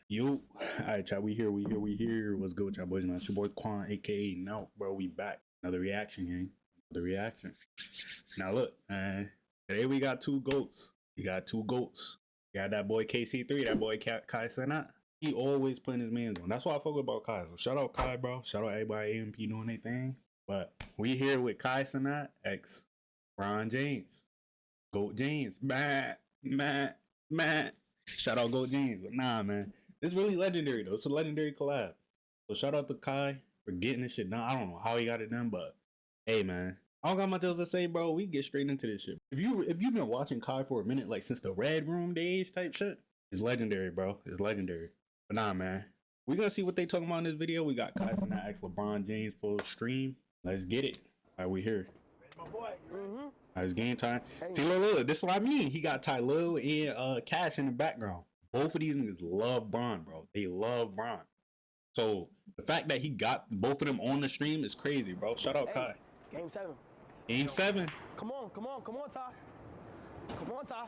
You, alright, chat. We here. What's good with y'all boys, man? It's your boy Quan, aka Nowk, bro. We back. Another reaction, gang. Another reaction. Now look, man. Today we got two goats. We got two goats. We got that boy KC3, that boy Kai Cenat. He always putting his mans on. That's why I fuck about Kai. So shout out Kai, bro. Shout out everybody AMP doing their thing. But we here with Kai Cenat, ex LeBron James, Goat James, man. Shout out Goat James, but nah, man. It's really legendary though. It's a legendary collab. So shout out to Kai for getting this shit done. I don't know how he got it done, but hey, man. I don't got much else to say, bro. We get straight into this shit. If you've been watching Kai for a minute, like since the Red Room days type shit, it's legendary, bro. It's legendary. But nah, man. We gonna see what they talking about in this video. We got Kai Cenat ex LeBron James full stream. Let's get it. All right, we here. My boy. All right, it's game time. See, look, this is what I mean. He got Ty Lil and Cash in the background. Both of these niggas love Bron, bro. They love Bron. So the fact that he got both of them on the stream is crazy, bro. Shout out Kai. Game 7. Game 7. Come on, Ty. Come on, Ty.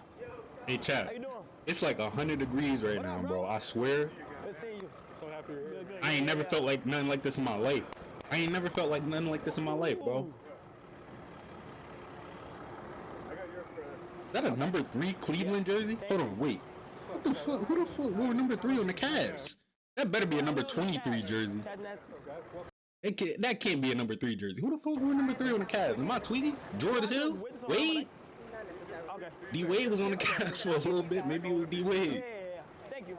Hey, chat. How you doing? It's like 100 degrees right now, bro. I swear. Good seeing you. So happy you're here. I ain't never felt like nothing like this in my life. Bro. Is that a number 3 Cleveland jersey? Hold on, wait. What the fuck? Who the fuck wore number 3 on the Cavs? That better be a number 23 jersey. That can't be a number 3 jersey. Who the fuck wore number 3 on the Cavs? Am I tweeting? George Hill? Wade? D Wade was on the Cavs for a little bit. Maybe it was D Wade. Yeah. Thank you.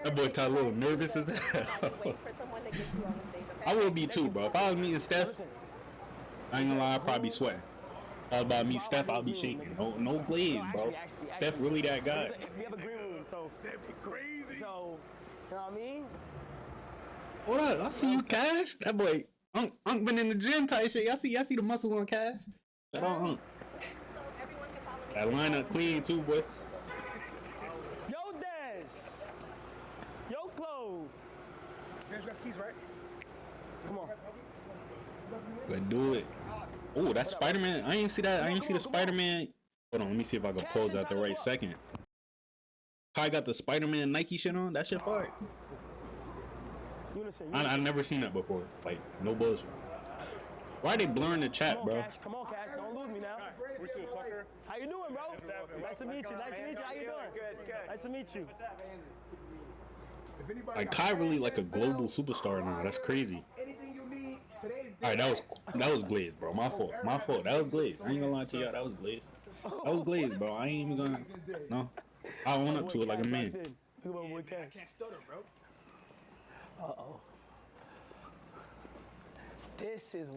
That boy Ty Lil nervous as hell. I will be too, bro. If I was meeting Steph, I ain't gonna lie, I'd probably be sweating. If I was about to meet Steph, I'll be shaking. No glaze, bro. Steph really that guy. We have a green room, so that'd be crazy. So, you know what I mean? Hold up, I see you, Cash. That boy, Unc been in the gym type shit. I see the muscles on Cash. Shout out Unc. That lineup clean too, boy. Yo, Des. Yo, Clove. There's your keys, right? Come on. Let's do it. Oh, that Spider-Man. I ain't see that. I ain't see the Spider-Man. Hold on, let me see if I can pause at the right second. Kai got the Spider-Man Nike shit on. That shit fire. I never seen that before. Like, no bullshit. Why are they blurring the chat, bro? Come on, Cash. Don't lose me now. How you doing, bro? Nice to meet you. How you doing? Good. Nice to meet you. Like Kai really like a global superstar now. That's crazy. All right, that was glazed, bro. My fault. That was glazed. I ain't gonna lie to y'all. That was glazed. Bro. I ain't even gonna. No, I own up to it like a man. I can't stutter, bro. Uh-oh. This is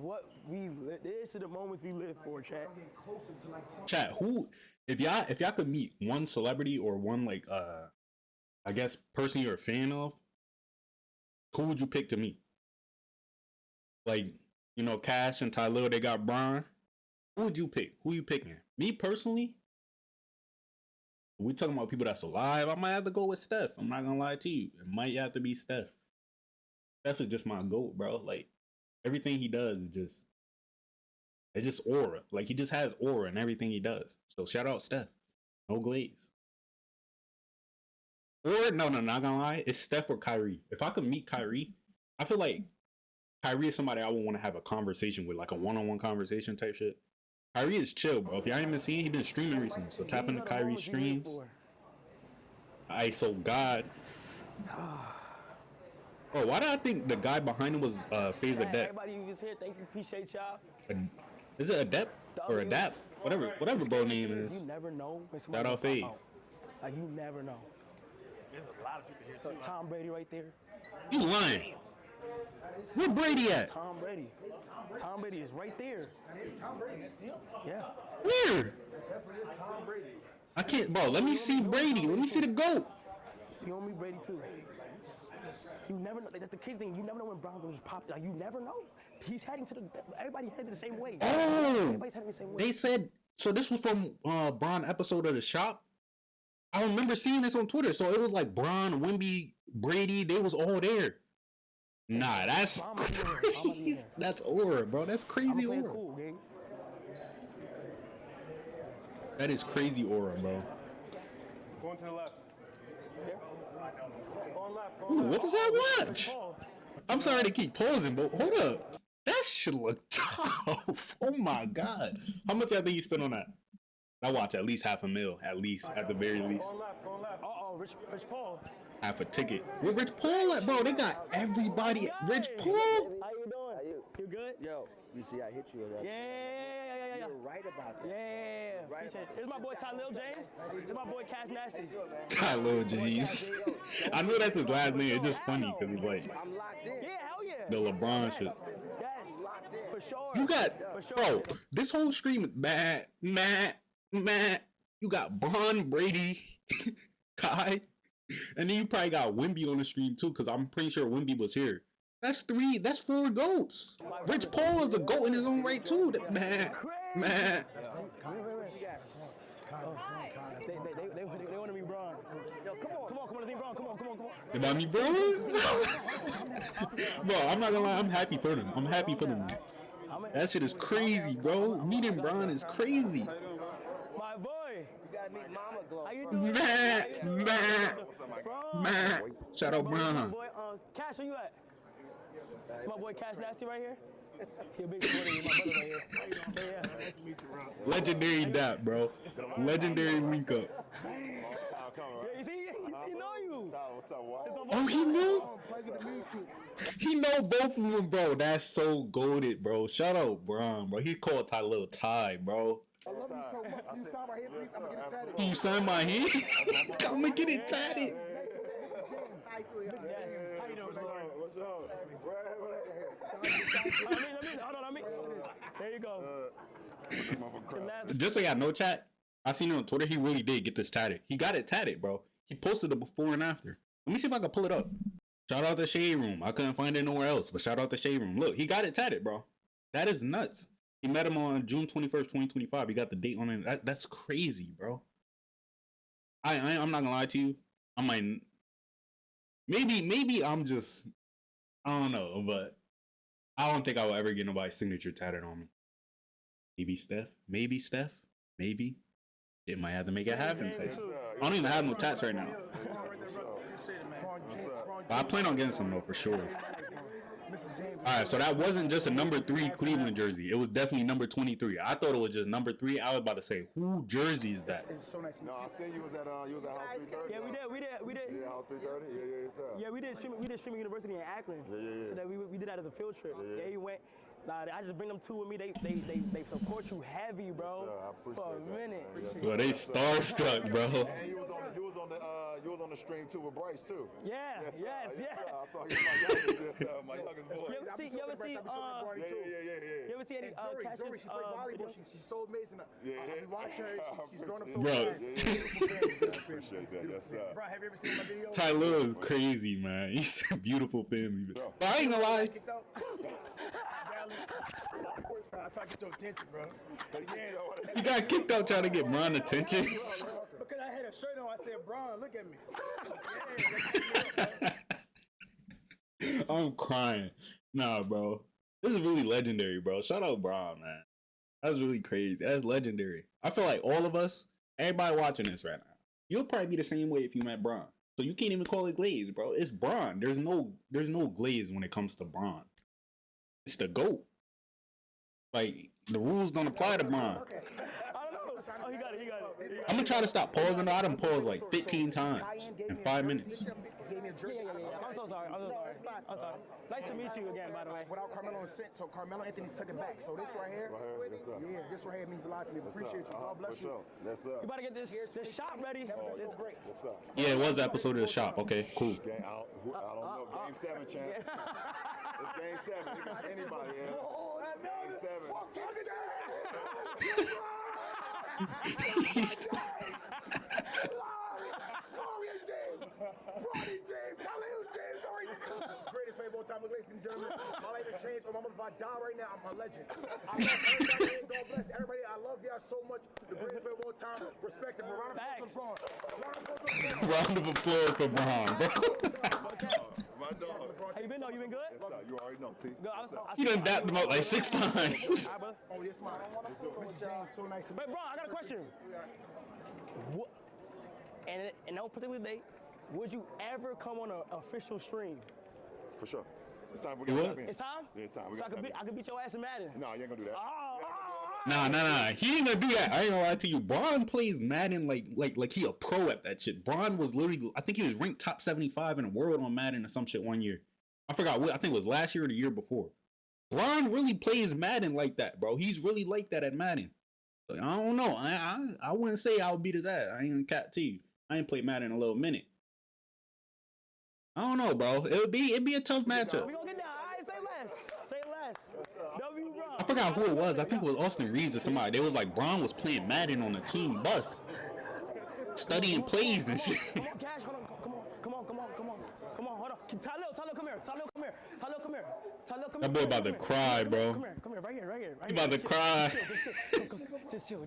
the moments we live for, chat. Chat, who if y'all could meet one celebrity or one like I guess person you're a fan of, who would you pick to meet? Like, you know, Cash and Ty Lil, they got Bron. Who would you pick? Who you picking? Me personally, we talking about people that's alive. I might have to go with Steph. I'm not gonna lie to you. It might have to be Steph. Steph is just my GOAT, bro. Like, everything he does is it's just aura. Like, he just has aura in everything he does. So shout out Steph. No glaze. Or no, not gonna lie, it's Steph or Kyrie. If I could meet Kyrie, I feel like Kyrie is somebody I would want to have a conversation with, like a one-on-one conversation type shit. Kyrie is chill, bro. If y'all ain't been seeing, he been streaming recently. So tap into Kyrie streams. Alright, so God. Oh, why did I think the guy behind him was FaZe Adept? Everybody who was here, thank you, appreciate y'all. Is it Adept or Adapt? Whatever bro name is. You never know. Shout out FaZe. Like, you never know. There's a lot of people here too. Tom Brady right there. You lying? Where Brady at? Tom Brady. Tom Brady is right there. Tom Brady. That's him. Yeah. Where? I can't, bro. Let me see Brady. Let me see the GOAT. You owe me Brady too. You never know. That's the kid thing. You never know when Brown will just pop. Like, you never know. He's heading to everybody headed the same way. Oh. Everybody's heading the same way. They said so. This was from Bron episode of The Shop. I remember seeing this on Twitter. So it was like Bron, Wemby, Brady. They was all there. Nah, that's crazy. That's aura, bro. That's crazy aura. Cool, gang. That is crazy aura, bro. Going to the left. Here? Ooh, what was that watch? I'm sorry to keep pausing, but hold up. That shit look tough. Oh my god. How much I think you spent on that? I watch at least $500,000, at least, at the very least. Going left. Uh-oh, Rich Paul. Half a ticket. Where Rich Paul at, bro? They got everybody. Rich Paul? How you doing? You good? Yo, you see, I hit you with that. Yeah. You're right about that. Yeah. Right Appreciate it. about This is my boy Tylil James. This is my boy Cash Nasty. Tylil James. I know that's his last name. It's just funny because he's like I'm locked in. Yeah, hell yeah. the LeBron shit. Yes, Locked in. for sure. You got, For sure. bro, this whole stream is mad. You got Bron, Brady, Kai, and then you probably got Wimby on the stream too, because I'm pretty sure Wimby was here. That's 4 goats. Rich Paul is a goat in his own right too. Man. What you got? They want to be Bron. Yo, come on. Come on, think Bron. Come on. You know me, bro? Bro, I'm not gonna lie, I'm happy for them. That shit is crazy, bro. Meeting Bron is crazy. My boy. You gotta meet Mama Glow. How you doing? Man. Shout out My Bron. boy, Cash, where you at? My boy Cash Nasty right here. He a big supporter of my brother right here. Yeah. Legendary dap, bro. Legendary link up. Yeah, he know you. Oh, he knew? He know both of them, bro. That's so goated, bro. Shout out Bron, bro. He called Tylil Ty, bro. I love you so much. Can you sign my hand, please? I'm gonna get it tatted. Can you sign my hand? Come and get it tatted. How you doing, bro? What's up? Hold on. There you go. Just so y'all know, chat, I seen it on Twitter. He really did get this tatted. He got it tatted, bro. He posted it before and after. Let me see if I can pull it up. Shout out the Shade Room. I couldn't find it nowhere else, but shout out the Shade Room. Look, he got it tatted, bro. That is nuts. He met him on June 21st, 2025. He got the date on it. That's crazy, bro. I'm not gonna lie to you. I might, maybe I'm just, I don't know, but I don't think I will ever get nobody's signature tatted on me. Maybe Steph. Maybe. It might have to make it happen. Type. I don't even have no tats right now. But I plan on getting some though for sure. Alright, so that wasn't just a number 3 Cleveland jersey. It was definitely number 23. I thought it was just number 3. I was about to say, who jersey is that? It's so nice. No, I seen you was at House 330. Yeah, we did. Yeah, House 330. Yeah, sir. Yeah, we did Streaming University in Akron. Yeah. So that we did that as a field trip. Yeah, he went. Nah, I just bring them two with me. They support you heavy, bro. Yes, sir. I appreciate for a that. minute. Well, they starstruck, bro. And you was on the stream too with Bryce too. Yeah, yes. I saw you my youngest boy. You ever see? You ever see any Zuri, she played volleyball. She's so amazing. Yeah. We watch her. She's grown up so Bro. fast. Appreciate that. Yes, sir. Bro, have you ever seen my video? Tylil is crazy, man. He's a beautiful family. But I ain't gonna lie. Kicked out? I try to get your attention, bro. But yeah. He got kicked out trying to get Bron attention. Because I had a shirt on, I said, Bron, look at me. I'm crying. Nah, bro. This is really legendary, bro. Shout out Bron, man. That's really crazy. That's legendary. I feel like all of us, everybody watching this right now, you'll probably be the same way if you met Bron. So you can't even call it glaze, bro. It's Bron. There's no glaze when it comes to Bron. It's the GOAT. Like, the rules don't apply to Bron. I don't know. Oh, he got it. I'm gonna try to stop pausing. I done paused like 15 times in 5 minutes. Yeah. I'm so sorry. Nice to meet you again, by the way. Without Carmelo and sent, so Carmelo Anthony took it back. So this right here, Yes, sir. yeah, this right here means a lot to me. Appreciate you. God bless For you. sure. Yes, sir. You better get this shop ready. So great. Yes, sir. Yeah, it was the episode of the shop. Okay, cool. I don't know. Game 7, champ. It's game 7. It can be anybody, yeah. Game 7. Bronny James, Tylil James, greatest player of all time, ladies and gentlemen. My life has changed. Oh, if I die right now, I'm a legend. I love everybody here. God bless everybody. I love y'all so much. The greatest player of all time. Respect him. Round of applause for Bron. Round of applause for Bron, bro. My dog. How you been, though? You been good? Yes, sir. You already know, T. He done dapped him out like 6 times. Oh, yes, man. Mr. James, so nice to meet But, bro, I got a question. And no particular date, would you ever come on an official stream? For sure. It's time. We You got what? tap in. It's time? Yeah, it's time. We So got I could beat your ass in Madden. No, you ain't gonna do that. Oh. Nah. He ain't gonna do that. I ain't gonna lie to you. Braun plays Madden like he a pro at that shit. Braun was literally, I think he was ranked top 75 in the world on Madden or some shit one year. I forgot what. I think it was last year or the year before. Braun really plays Madden like that, bro. He's really like that at Madden. So, I don't know. I wouldn't say I would beat his ass. I ain't gonna cat to you. I ain't played Madden in a little minute. I don't know, bro. It'd be a tough matchup. We gonna get down. All right, say less. Say less. W, bro. I forgot who it was. I think it was Austin Reeves or somebody. They was like, Braun was playing Madden on the team bus, studying plays and shit. Come on, Cash. Hold on. Come on. Hold on. Tyler, come here. Tyler, come here. That boy about to cry, bro. Come here. Right here. He about to cry. Just chill.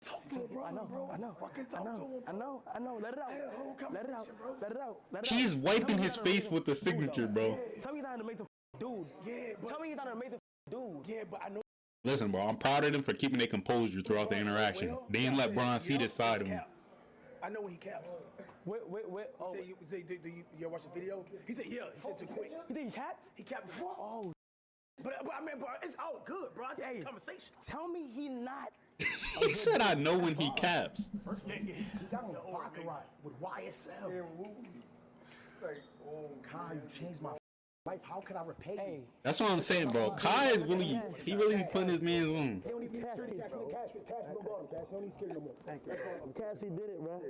Talk to LeBron, bro. Fucking talk to him. I know. Let it out. He's wiping his face with the signature, bro. Tell me you're not an amazing dude. Yeah, but Tell me you're not an amazing dude. yeah, but I know. Listen, bro, I'm proud of them for keeping their composure throughout the interaction. They didn't let Braun see this side of him. I know when he caps. Wait. Oh, He said, do you watch the video? He said, yeah. He said too quick. you think he capped? He capped before. Oh, But I mean, bro, it's all good, bro. Hey. Conversation. tell me he not. He said, I know when he caps. Yeah. He got on Baccarat with YSL. Kai, you changed my life. How can I repay Hey, you? That's what I'm saying, bro. Kai is really, he really be putting his man's on. they don't even cash me, bro. Cash, don't go on, Cash. You don't need scared no more. Thank you. Cash, he did it, bro.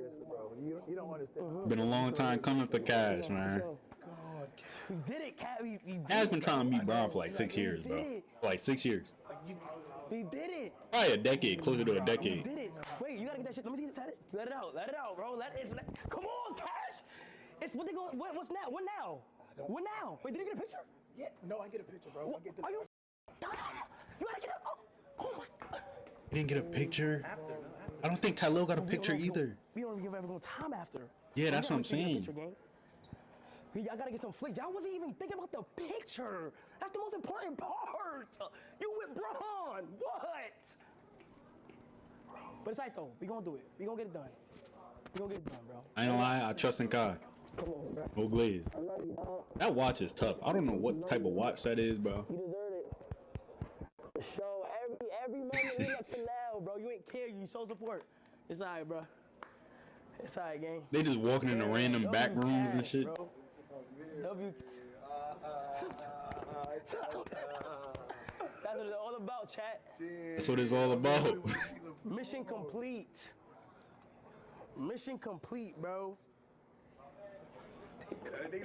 You don't understand. Been a long time coming for Cash, man. God, We did it, Cat. We did Cash it. been trying to meet Braun for like 6 years, bro. For like 6 years. We did it. Probably a decade, closer to a We decade. did it. Wait, you gotta get that shit. Let me see that. Let it out, bro. Come on, Cash. It's what they going. What's now? What now? What now? Wait, did you get a picture? yeah, no, I get a picture, bro. I get the. Are you? You gotta get a. Oh my God. He didn't get a picture. I don't think Tylo got a picture either. We don't even ever go time after. Yeah, that's what I'm We gotta get a saying. picture, gang. Y'all gotta get some flicks. Y'all wasn't even thinking about the picture. That's the most important part. You with Braun. What? But it's like though. We gonna do it. We gonna get it done. Bro. I ain't gonna lie, I trust in God. Come on, bro. No glaze. I love you, dog. That watch is tough. I don't know what type of watch that is, bro. You deserve it. Show every moment leading up to now, bro. You ain't care. You show support. It's alright, bro. It's alright, gang. They just walking in the random back rooms and Cash, shit. Bro. W. That's what it's all about, chat. That's what it's all about. Mission complete. Mission complete, bro. They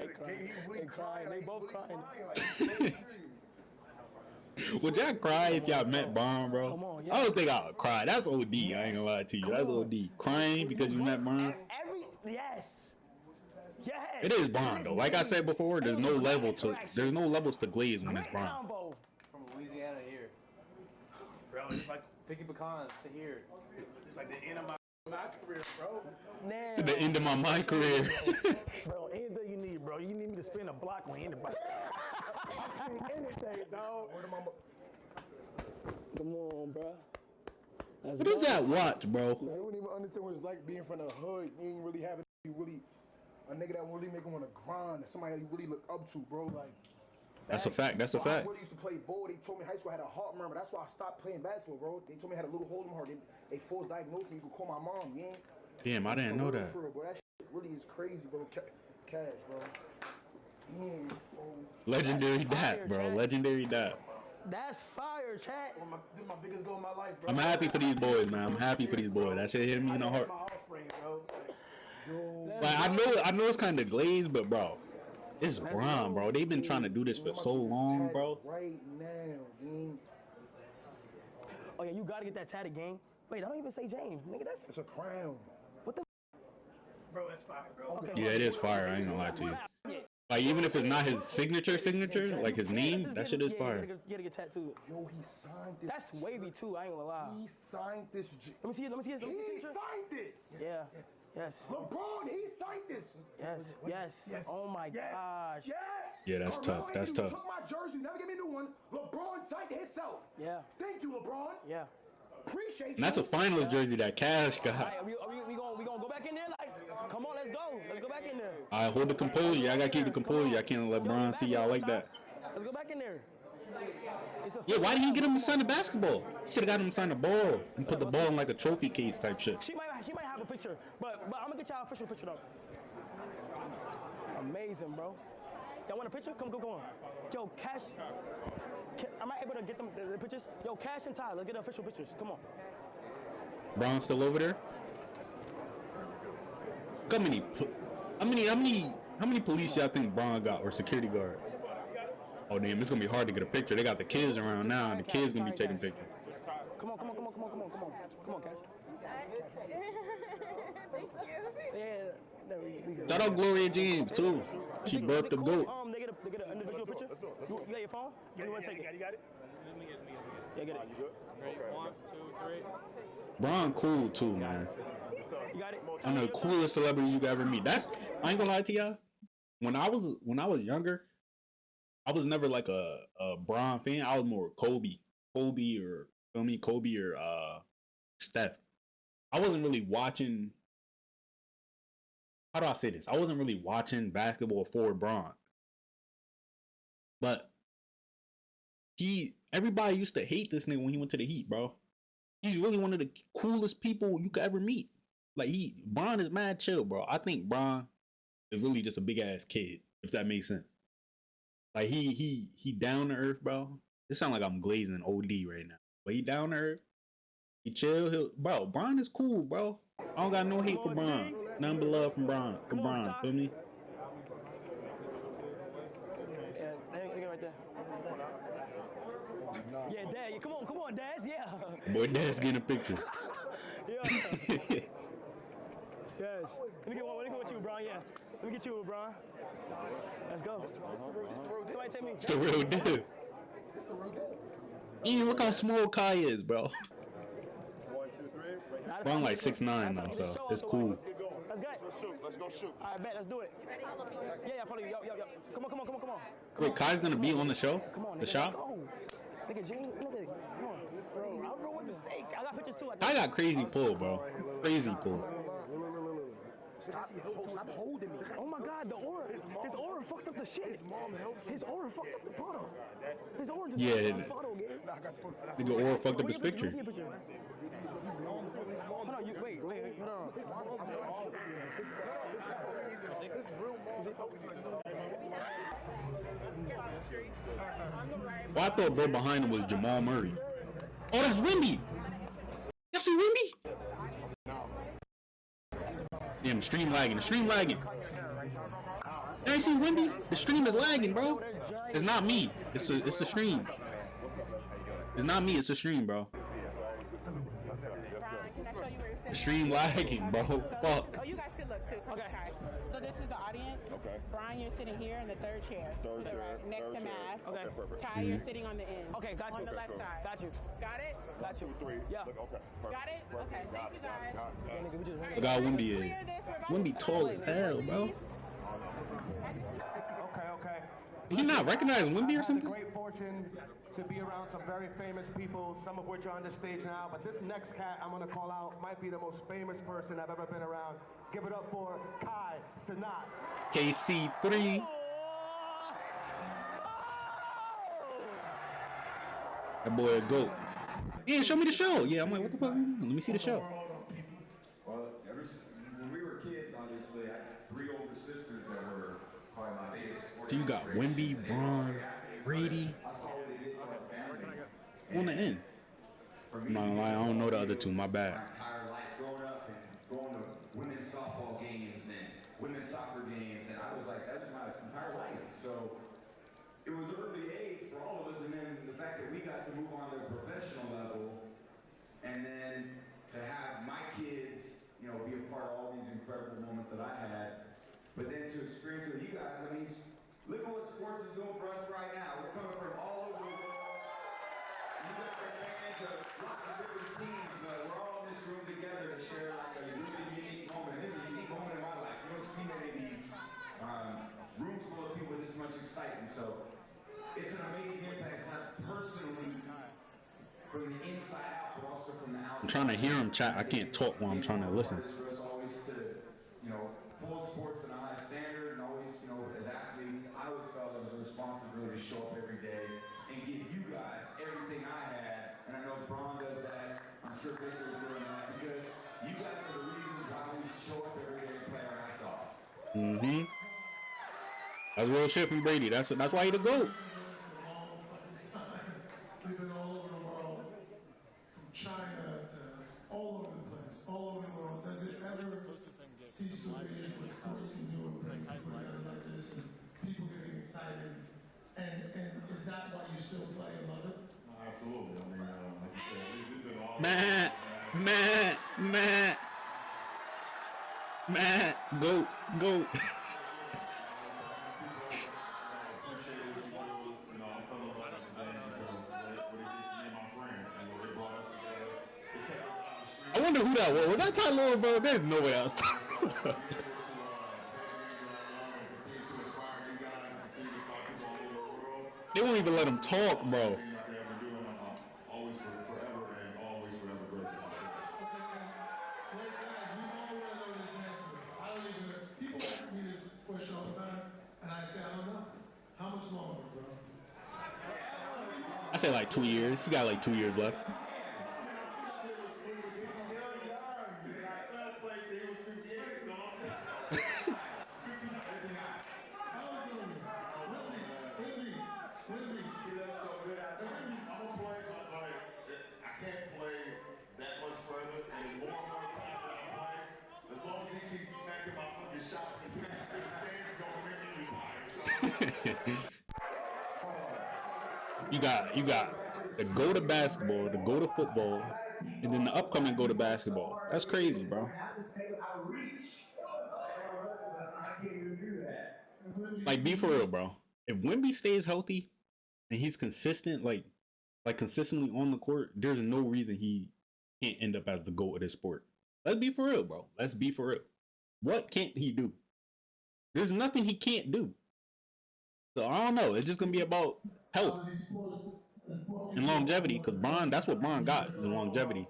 crying. They both crying. Would y'all cry if y'all met Braun, bro? Come on, yeah. I don't think I would cry. That's OD. I ain't gonna lie to you. That's OD. Crying because you met Braun. Yes. It is Braun though. Like I said before, there's no levels to glaze when it's Great Braun. combo. From Louisiana here. Bro, it's like Picky pecans to here. it's like the end of my career, bro. Now, To the end of my career. Bro, anything you need, bro. You need me to spin a block on anybody. Anything, dog. Word of mama. come on, bro. What is that watch, bro? They wouldn't even understand what it's like being from the hood. You ain't really having a nigga that really make him want to grind. Somebody you really look up to, bro. Like That's a fact. That's a I fact. really used to play ball. They told me high school I had a heart murmur. That's why I stopped playing basketball, bro. They told me I had a little hole in my heart. They forced diagnosed me. You could call my mom. You ain't. Damn, I didn't know that. For real, bro. That shit really is crazy, bro. Cash, bro. Bro. Legendary dap, bro. Legendary dap. That's fire, chat. This is my biggest goal in my life, bro. I'm happy for these boys, man. I'm happy for these boys. That shit hit me in the heart. My offspring, bro. Like I know it's kind of glazed, but bro, it's Braun, bro. They've been trying to do this for so long, bro. Right now, man. Oh yeah, you gotta get that tatted, gang. Wait, I don't even say James, nigga. That's It's a crown. what the. Bro, it's fire, bro. Okay. Yeah, it is fire. I ain't gonna lie to you. Like even if it's not his signature, like his name, that shit is fire. You gotta get tattooed. Yo, he signed this. That's wavy too. I ain't gonna lie. He signed this. Let me see it. He signed this. Yeah. Yes. Yes. LeBron, he signed this. Yes. Oh my gosh. Yes. Yeah, that's Carmelo tough. That's Anthony tough. took my jersey, never gave me a new one. LeBron signed it himself. Yeah. Thank you, LeBron. Yeah. Appreciate And that's a you. finals jersey that Cash got. All right, we gonna go back in there? Like, come on, let's go. Let's go back in there. All right, hold the composure. I gotta keep the composure. I can't let LeBron see y'all like that. Let's go back in there. Yeah, why didn't you get him to sign the basketball? Should have got him to sign the ball and put the ball in like a trophy case type shit. She might have a picture, but I'm gonna get y'all official picture though. Amazing, bro. Y'all want a picture? Come on. Yo, Cash. Am I able to get them the pictures? Yo, Cash and Ty, let's get the official pictures. Come on. Bron still over there? How many police y'all think Bron got or security guard? Oh damn, it's gonna be hard to get a picture. They got the kids around now, and the kids gonna be taking pictures. Come on, Cash. Thank you. Yeah, there we go. Shout out Gloria James too. She birthed the goat. They get an individual picture. You got your phone? You want to take it? You got it? Yeah, get it. You good? Okay. 1, 2, 3. Bron cool too, man. You got it? I'm the coolest celebrity you could ever meet. I ain't gonna lie to y'all. When I was younger, I was never like a Bron fan. I was more Kobe or Kobe or Steph. I wasn't really watching. How do I say this? I wasn't really watching basketball for Bron. But everybody used to hate this nigga when he went to the Heat, bro. He's really one of the coolest people you could ever meet. Like Bron is mad chill, bro. I think Bron is really just a big ass kid, if that makes sense. Like he down to earth, bro. It sounds like I'm glazing OD right now, but he down to earth. He chill. Bro, Bron is cool, bro. I don't got no hate for Bron. Nothing but love from Bron. Feel me? Yeah, right there. Yeah, Dad. Come on, Dad. Yeah. Boy, Dad's getting a picture. Yeah. Yes. Let me get with you, Bron. Yeah. Let me get you, Bron. Let's go. Somebody take me. It's the real deal. Ian, look how small Kai is, bro. 1, 2, 3. Right Bron like 6'9" though, so it's cool. Let's go. Let's go shoot. All right, bet. Let's do it. Yeah, follow you. Yo. Come on. Wait, Kai's gonna be on the show? Come on, The nigga, shop? let's go. Nigga, James, look at it. Come on. Bro, I don't know what to say. I got pictures too. Kai got crazy pull, bro. Crazy pull. Stop holding me. Oh my God, the aura. His aura fucked up the shit. His mom helps you. His aura fucked up the photo. His aura just Yeah. fucked up the photo, gang. Nigga Aura fucked up his picture. Hold on, wait, hold on. Well, I thought bro behind him was Jamal Murray. Oh, that's Wimby. Y'all see Wimby? Damn, the stream lagging. You ain't see Wimby? The stream is lagging, bro. It's not me. It's the stream. It's not me. It's the stream, bro. The stream lagging, bro. Fuck. Oh, you guys can look too. Okay. So this is the audience. Okay. Brian, you're sitting here in the third chair. Third To the chair, right, next third to chair. Matt. Okay. Perfect. Ty, you're sitting on the end. Okay, got you. On the left side. Got you. Got it? Got you. 2, 3. Yeah. Look, okay. Perfect. Got it? Okay. Thank you guys. Look how Wimby is. Wimby tall as hell, bro. Okay. He not recognizing Wimby or I've had the something? great fortune to be around some very famous people, some of which are on the stage now. But this next cat I'm gonna call out might be the most famous person I've ever been around. Give it up for Kai Cenat. KC3. That boy a goat. Yeah, show me the show. Yeah, I'm like, what the fuck? Let me see the show. Well, when we were kids, obviously, I had 3 older sisters that were probably my biggest. So you got Wimby, Bron, Brady. I saw what they did for our family. On the end. I'm not gonna lie, I don't know the other two. My bad. My entire life growing up and going to women's softball games and women's soccer games, and I was like, that was my entire life. So it was early age for all of us, and then the fact that we got to move on to a professional level, and then to have my kids, be a part of all these incredible moments that I had, but then to experience it with you guys, I mean, look at what sports is doing for us right now. We're coming from all over the world. You guys are fans of lots of different teams, but we're all in this room together to share like a really unique moment. This is a unique moment in my life. You don't see many of these rooms full of people with this much excitement. So it's an amazing impact. And I personally from the inside out, but also from the outside. I'm trying to hear him chat. I can't talk while I'm trying to listen. For us always to, hold sports in a high standard, and always, as athletes, I always felt it was a responsibility to show up every day and give you guys everything I had. And I know LeBron does that. I'm sure Victor's doing that because you guys are the reasons why we show up every day and play our ass off. Mm-hmm. That's real shit from Brady. That's why he the GOAT. We've been all over the world, from China to all over the place, all over the world. Does it ever cease to amaze what sports can do and bring people together like this and people getting excited? And is that why you still play and love it? Absolutely. I mean, like you said, we've been all Matt, GOAT. I wonder who that was. Was that Tyler, bro? There's no way I was talking. They won't even let him talk, bro. People ask me this question all the time, and I say, I don't know. How much longer, bro? I say like 2 years. You got like 2 years left. You got the go to basketball, the go to football, and then the upcoming go to basketball. That's crazy, bro. Like, be for real, bro. If Wemby stays healthy and he's consistent, like consistently on the court, there's no reason he can't end up as the GOAT of this sport. Let's be for real, bro. Let's be for real. What can't he do? There's nothing he can't do. So I don't know. It's just gonna be about health and longevity, because Bron, that's what Bron got, is longevity.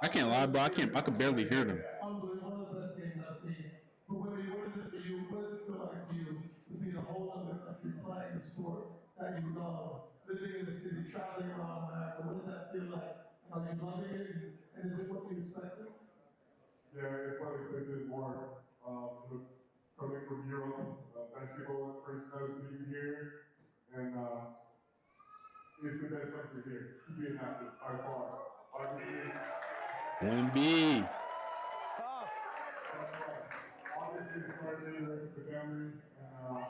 I can't lie, bro. I could barely hear them. Living in the city, traveling around America, what does that feel like? Are you loving it? And is it what you expected? Yeah, it's what I expected more. Coming from Europe, basketball first nice to meet here, and it's the best country here to be an athlete by far. Obviously, Wemby. Obviously, it's partly the family, and my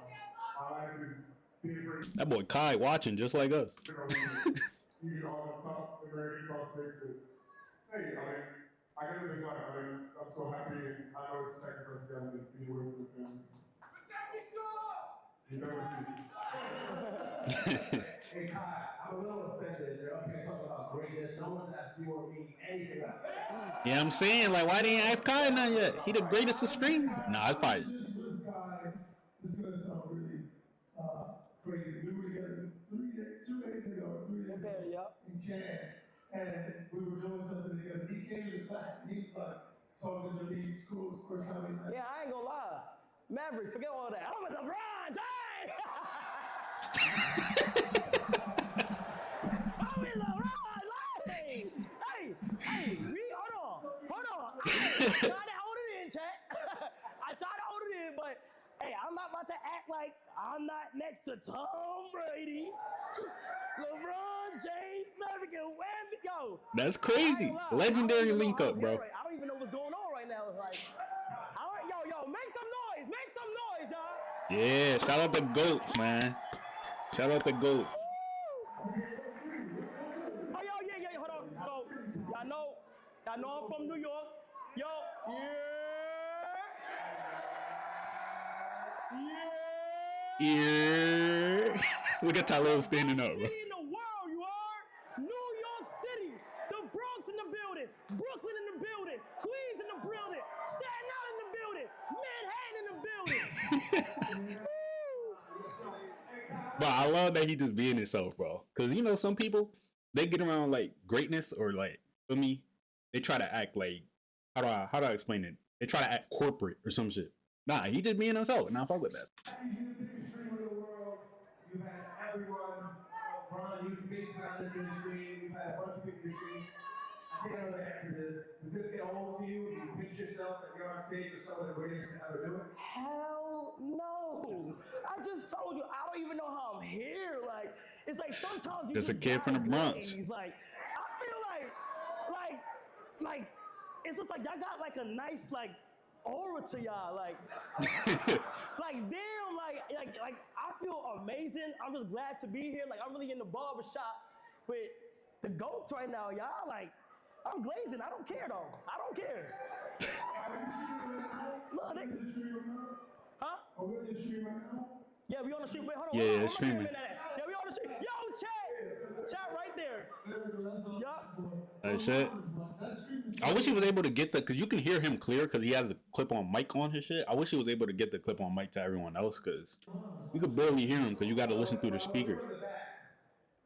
life is different. That boy Kai watching just like us. You get all the tough American prospects, but hey, I gotta decide. I'm so happy, and I know it's a sacrifice to be away from the family. You never see. Hey Kai, I'm a little offended. They're up here talking about greatness. No one's asked you or me anything about that. Yeah, I'm saying, like, why didn't you ask Kai none yet? He the greatest of string? Nah, it's probably. This is gonna sound really crazy. We were together 2 days ago in Cannes, and we were doing something together. He came to the back and he was like talking to me. It's cool. It's the first time we met. Yeah, I ain't gonna lie. Maverick, forget all that. I'm with LeBron James! I'm with LeBron James! Hey, hold on. I tried to hold it in, chat. I tried to hold it in, but hey, I'm not about to act like I'm not next to Tom Brady, LeBron James, Maverick, and Wemby. Yo, that's crazy. Legendary link up, bro. I don't even know what's going on right now. It's like, all right, yo, make some noise, y'all. Yeah, shout out the GOATs, man. Shout out the GOATs. Oh, yeah, hold on. So, y'all know I'm from New York. Yo, Yeah. Look at Tyler standing up, bro. City in the world, you are. New York City. The Bronx in the building. Brooklyn in the building. Queens in the building. Staten Island in the building. Manhattan in the building. But I love that he just being himself, bro. Because you know, some people they get around like greatness or like for me, they try to act like how do I explain it? They try to act corporate or some shit. Nah, he just being himself, and I fuck with that. You're the biggest streamer in the world. You've had everyone, Ron, you faced on the stream. You've had a bunch of people to stream. I think I know the answer to this. Does this get old to you? Do you picture yourself that you're on stage with some of the greatest to ever do it? Hell no. I just told you, I don't even know how I'm here. Like, it's like sometimes you Just a just kid from the gotta Bronx. glaze. Like, I feel like, it's just like y'all got like a nice like aura to y'all. Like, like damn, like I feel amazing. I'm just glad to be here. Like, I'm really in the barbershop with the goats right now, y'all. Like, I'm glazing. I don't care though. I don't care. Look, huh? Are we on the stream right now? Yeah, we on the stream. Wait, hold on. Yeah, hold on, it's hold on, streaming. Yeah, we on the stream. Yo, chat right there. Yup. That shit. I wish he was able to get the, because you can hear him clear because he has a clip on mic on his shit. I wish he was able to get the clip on mic to everyone else because you could barely hear him because you got to listen through the speakers.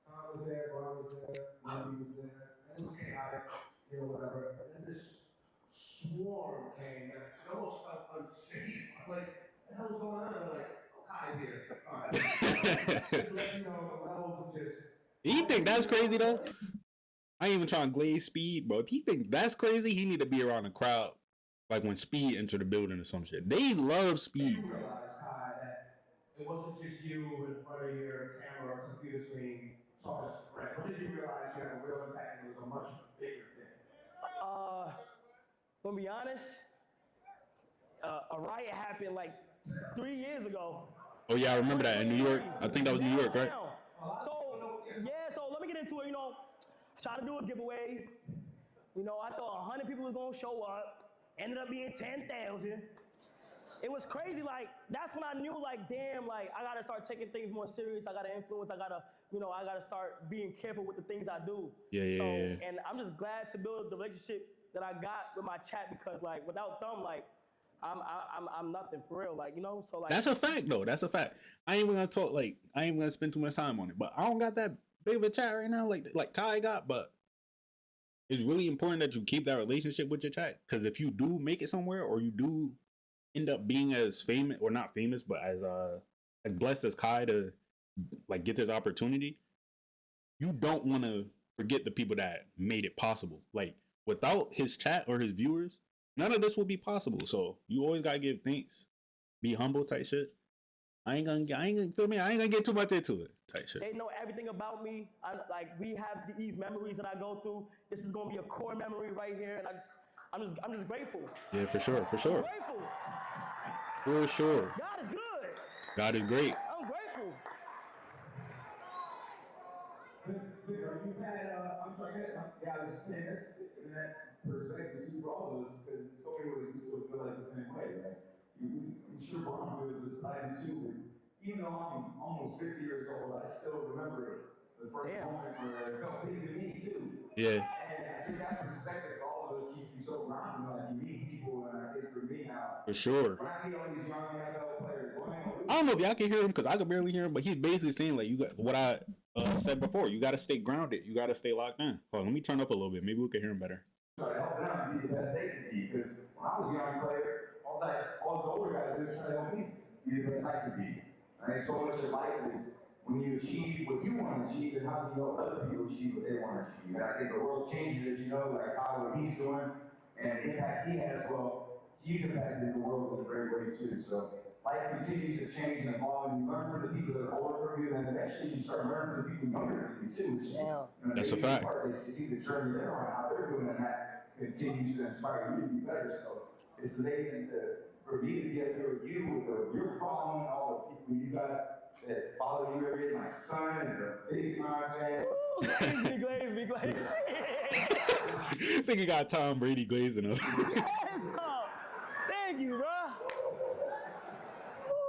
Tom was there, Ron was there, Robbie was there, and it was chaotic, you know, whatever. And then this swarm came that I almost felt unsafe. I'm like, what the hell's going on? They're like, oh, Kai's here. All right. Just let you know, the levels of just. You think that's crazy though? I ain't even trying to glaze Speed, bro. If he think that's crazy, he need to be around the crowd, like when Speed entered the building or some shit. They love Speed, You bro. realize, Kai, that it wasn't just you in front of your camera or computer screen talking to some friend. When did you realize you had a real impact and it was a much bigger thing? To be honest, a riot happened like 3 years ago. Oh yeah, I remember that in New York. I think that was New York, right? So yeah, so let me get into it. You know, try to do a giveaway. You know, I thought 100 people was gonna show up. Ended up being 10,000. It was crazy. Like, that's when I knew, like, damn, like, I gotta start taking things more serious. I gotta influence. I gotta start being careful with the things I do. Yeah. And I'm just glad to build the relationship that I got with my chat because, like, without them, like, I'm nothing for real. Like, you know, so like. That's a fact, though. That's a fact. I ain't even gonna talk. Like, I ain't gonna spend too much time on it. But I don't got that big of a chat right now, like Kai got. But it's really important that you keep that relationship with your chat because if you do make it somewhere, or you do end up being as famous, or not famous, but as blessed as Kai to like get this opportunity, you don't want to forget the people that made it possible. Like, without his chat or his viewers, none of this would be possible. So you always gotta give thanks, be humble, type shit. I ain't gonna feel me. I ain't gonna get too much into it, type shit. They know everything about me. We have these memories that I go through. This is gonna be a core memory right here, and I'm just grateful. Yeah, for sure. I'm grateful. For sure. God is good. God is great. I'm grateful. Victor, you've had, I'm sorry, yeah, I was just saying this in that perspective too for all of us, because so many ways we still feel like the same way, right? I'm sure Bron feels this, I do too, but even though I'm almost 50 years old, I still remember the first moment where it felt big to me too. Yeah. And I think that perspective for all of us keeps you so grounded, like you meet people, and I think for me now, For sure. when I meet all these young NFL players, I don't know if y'all can hear him because I can barely hear him, but he's basically saying like you got what I said before. You got to stay grounded. You got to stay locked in. Hold on, let me turn up a little bit. Maybe we can hear him better. try to help them be the best they can be. Because when I was a young player, all the older guys, they were trying to help me be the best I could be. Right? So much of life is when you achieve what you want to achieve, and how do you know other people achieve what they want to achieve? And I think the world changes, you know, like how what he's doing and the impact he has. Well, he's impacted the world in a great way too. So life continues to change and evolve, and you learn from the people that are older from you, and then eventually you start learning from the people younger than you too. Which, you know, that's a fact. It's see the journey they're on, how they're doing, and that continues to inspire you to be better. So it's amazing for me to be up here with you, with your following, all the people you got that follow you every day. My son is a big fan. Be glazed. I think he got Tom Brady glazing him. Yes, Tom. Thank you, bro.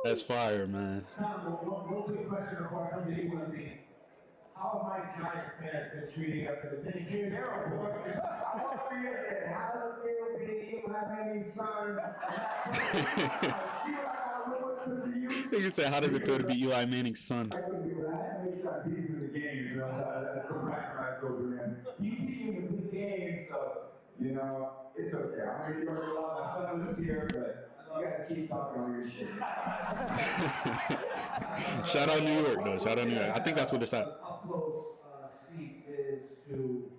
That's fire, man. Tom, one quick question before I come to you with me. How have my Giant fans been treating up in the 10 years? I want to hear that. How does it feel being you have many sons? You said, how does it feel to be Eli Manning's son? That would be That's some practice over, man. You beat in the big game, so, you know, it's okay. I'm going to work a lot. My son lives here, but you guys keep talking all your shit. Shout out New York, though. Shout out New York. I think that's what it's at. Up close seat is to,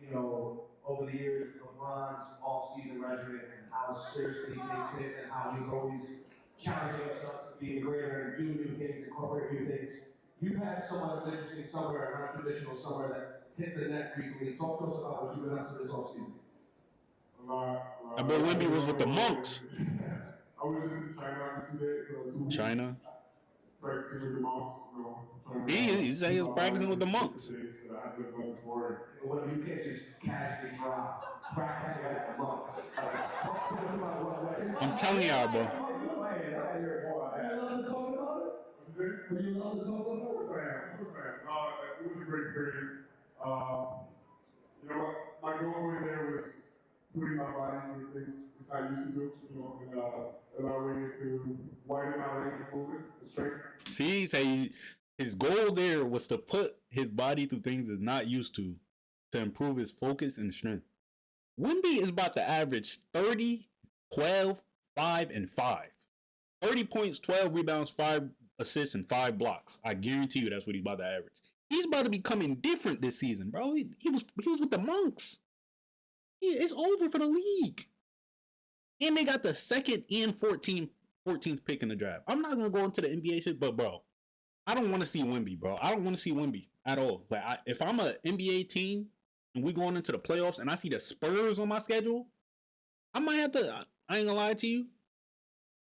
you know, over the years, LeBron's off-season regimen and how seriously he takes it and how he's always challenging himself to be greater and do new things, incorporate new things. You've had somewhat of an interesting somewhere, non-traditional somewhere that hit the net recently. Talk to us about what you've been up to this off-season. I bet Wemby was with the monks. I was just in China today. 2 weeks. China. Practicing with the monks. He said he was practicing with the monks. What you can't just casually drop practicing with the monks. Talk to us about what I'm telling y'all, bro. Were you allowed to talk about it? Of course I am. It was a great experience. You know what? My goal over there was putting my body in things it's not used to do, you know, and allowing it to widen my range of movements, the strength. See, his goal there was to put his body through things it's not used to improve his focus and strength. Wemby is about to average 30, 12, 5, and 5. 30 points, 12 rebounds, 5 assists, and 5 blocks. I guarantee you that's what he's about to average. He's about to be coming different this season, bro. He was with the monks. It's over for the league. And they got the 2nd and 14th pick in the draft. I'm not going to go into the NBA shit, but, bro, I don't want to see Wemby, bro. I don't want to see Wemby at all. Like, if I'm an NBA team and we going into the playoffs and I see the Spurs on my schedule, I might have to, I ain't going to lie to you,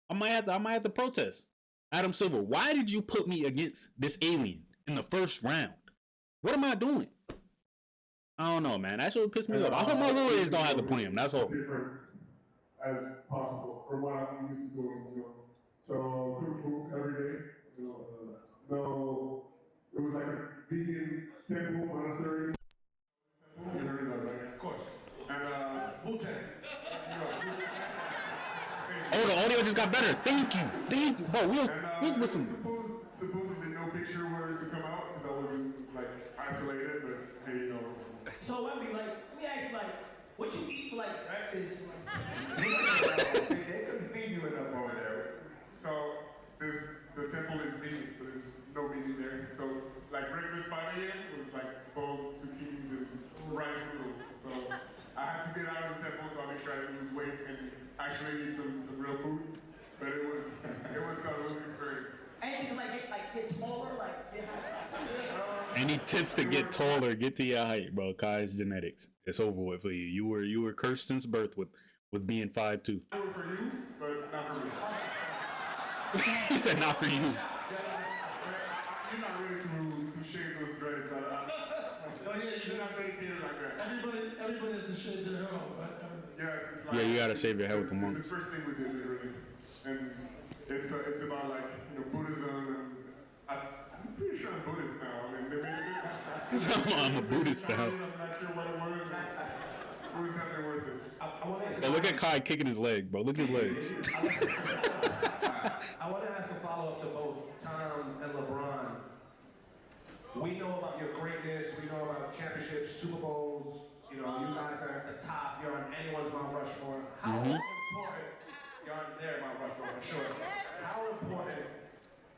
I might have to protest. Adam Silver, why did you put me against this alien in the first round? What am I doing? I don't know, man. That should piss me off. I hope my Warriors don't have to play him. That's all. Different as possible from what I'm used to doing, you know. So cook food every day, you know. No, it was like a vegan temple monastery. You heard that, right? Of course. And Wu-Tang. Oh, the audio just got better. Thank you. Bro, we'll listen. Supposedly no picture was to come out because I wasn't like isolated, but hey, you know. So Wemby, like, let me ask you, like, what you eat for like breakfast? They couldn't feed you enough over there. So the temple is vegan, so there's no meat in there. So like breakfast 5 a.m. was like boiled zucchinis and rice noodles. So I had to get out of the temple, so I made sure I didn't lose weight and actually eat some real food. But it was tough. It was an experience. Anything to get taller, Any tips to get taller, get to your height, bro? Kai's genetics. It's over with for you. You were cursed since birth with being 5'2". For you, but not for me. He said not for you. You're not ready to shave those dreads. You're not dedicated like that. Everybody has to shave their head off, right? Yes, it's like, Yeah, you gotta shave your head with the monks. It's the first thing we did, literally. And it's about like, you know, Buddhism, and I'm pretty sure I'm Buddhist now. I mean, they made it. I'm a Buddhist now. I'm not sure what it was. It was definitely worth it. Hey, look at Kai kicking his leg, bro. Look at his legs. I want to ask a follow-up to both Tom and LeBron. We know about your greatness. We know about championships, Super Bowls. You know, you guys are at the top. You're on anyone's Mount Rushmore. How important? You're on their Mount Rushmore, for sure. How important